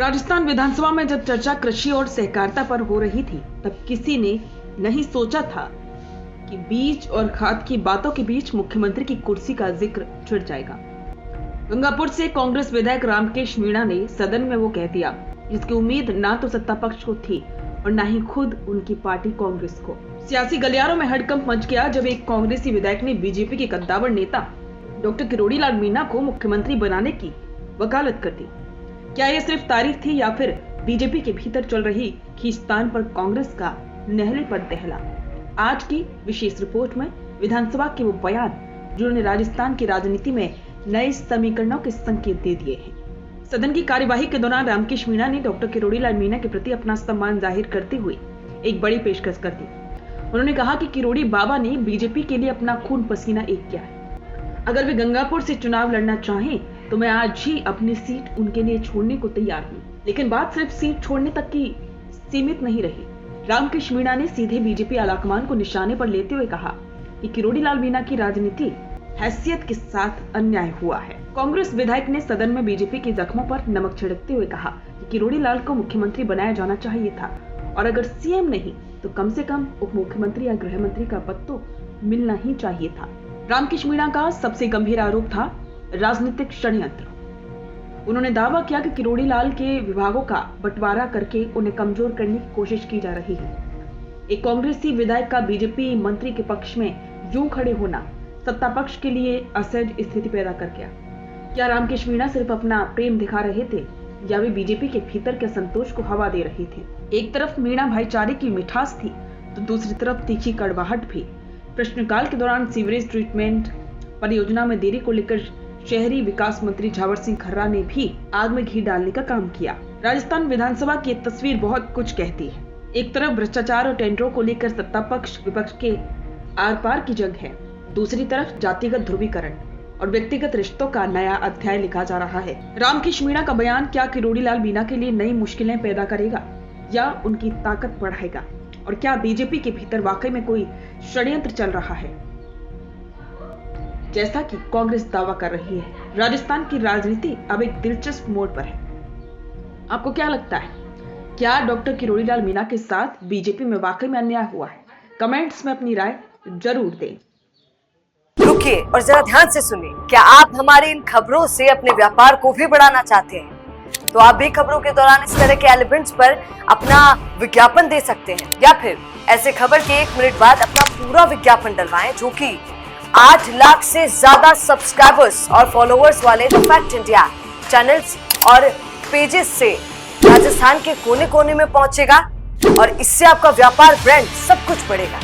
राजस्थान विधानसभा में जब चर्चा कृषि और सहकारिता पर हो रही थी, तब किसी ने नहीं सोचा था कि बीज और खाद की बातों के बीच मुख्यमंत्री की कुर्सी का जिक्र छिड़ जाएगा। गंगापुर से कांग्रेस विधायक रामकेश मीणा ने सदन में वो कह दिया जिसकी उम्मीद ना तो सत्ता पक्ष को थी और ना ही खुद उनकी पार्टी कांग्रेस को। सियासी गलियारों में हड़कंप मच गया जब एक कांग्रेसी विधायक ने बीजेपी के कद्दावर नेता डॉक्टर किरोड़ी लाल मीणा को मुख्यमंत्री बनाने की वकालत कर दी। क्या यह सिर्फ तारीफ थी या फिर बीजेपी के भीतर चल रही खींचतान पर कांग्रेस का नहले पर दहला? आज की विशेष रिपोर्ट में विधानसभा के वो बयान जिन्होंने राजस्थान की राजनीति में नए समीकरणों के संकेत दे दिए हैं। सदन की कार्यवाही के दौरान रामकेश मीणा ने डॉक्टर किरोड़ी लाल मीणा के प्रति अपना सम्मान जाहिर करते हुए एक बड़ी पेशकश कर दी। उन्होंने कहा कि किरोड़ी बाबा ने बीजेपी के लिए अपना खून पसीना एक किया है। अगर वे गंगापुर से चुनाव लड़ना चाहें तो मैं आज ही अपनी सीट उनके लिए छोड़ने को तैयार हूँ। लेकिन बात सिर्फ सीट छोड़ने तक की सीमित नहीं रही। रामकेश मीणा ने सीधे बीजेपी आलाकमान को निशाने पर लेते हुए कहा कि किरोड़ी लाल मीणा की राजनीति हैसियत के साथ अन्याय हुआ है। कांग्रेस विधायक ने सदन में बीजेपी के जख्मों पर नमक छिड़कते हुए कहा कि किरोड़ी लाल को मुख्यमंत्री बनाया जाना चाहिए था और अगर सीएम नहीं तो कम से कम उप मुख्यमंत्री या गृह मंत्री का पद तो मिलना ही चाहिए था। रामकेश मीणा का सबसे गंभीर आरोप था राजनीतिक षड्यंत्र। उन्होंने दावा किया कि किरोड़ी लाल के विभागों का बंटवारा करके उन्हें कमजोर करने की कोशिश की जा रही है। एक कांग्रेसी विधायक का बीजेपी मंत्री के पक्ष में यूं खड़े होना सत्ता पक्ष के लिए असहज स्थिति पैदा कर गया। क्या रामकेश मीणा सिर्फ अपना प्रेम दिखा रहे थे या वे बीजेपी के भीतर के संतोष को हवा दे रहे थे? एक तरफ मीणा भाईचारे की मिठास थी तो दूसरी तरफ तीखी कड़वाहट भी। प्रश्नकाल के दौरान सीवरेज ट्रीटमेंट परियोजना में देरी को लेकर शहरी विकास मंत्री झावर सिंह खर्रा ने भी आग में घी डालने का काम किया। राजस्थान विधानसभा की तस्वीर बहुत कुछ कहती है। एक तरफ भ्रष्टाचार और टेंडरों को लेकर सत्ता पक्ष विपक्ष के आर पार की जंग है, दूसरी तरफ जातिगत ध्रुवीकरण और व्यक्तिगत रिश्तों का नया अध्याय लिखा जा रहा है। रामकेश मीणा का बयान क्या किरोड़ी लाल मीणा के लिए नई मुश्किलें पैदा करेगा या उनकी ताकत बढ़ाएगा? और क्या बीजेपी के भीतर वाकई में कोई षड्यंत्र चल रहा है जैसा कि कांग्रेस दावा कर रही है? राजस्थान की राजनीति अब एक दिलचस्प मोड़ पर है। आपको क्या लगता है, क्या डॉक्टर किरोड़ी लाल मीणा के साथ बीजेपी में वाकई में अन्याय हुआ है? कमेंट्स में अपनी राय जरूर दें। रुकिए और जरा ध्यान से सुनिए। क्या आप हमारी इन खबरों से अपने व्यापार को भी बढ़ाना चाहते हैं? तो आप भी खबरों के दौरान इस तरह के एलिमेंट्स पर अपना विज्ञापन दे सकते हैं या फिर ऐसे खबर के 1 मिनट बाद अपना पूरा विज्ञापन डलवाएं जो कि 8 लाख से ज्यादा सब्सक्राइबर्स और फॉलोअर्स वाले द फैक्ट इंडिया चैनल्स और पेजेस से राजस्थान के कोने कोने में पहुंचेगा और इससे आपका व्यापार ब्रांड सब कुछ बढ़ेगा।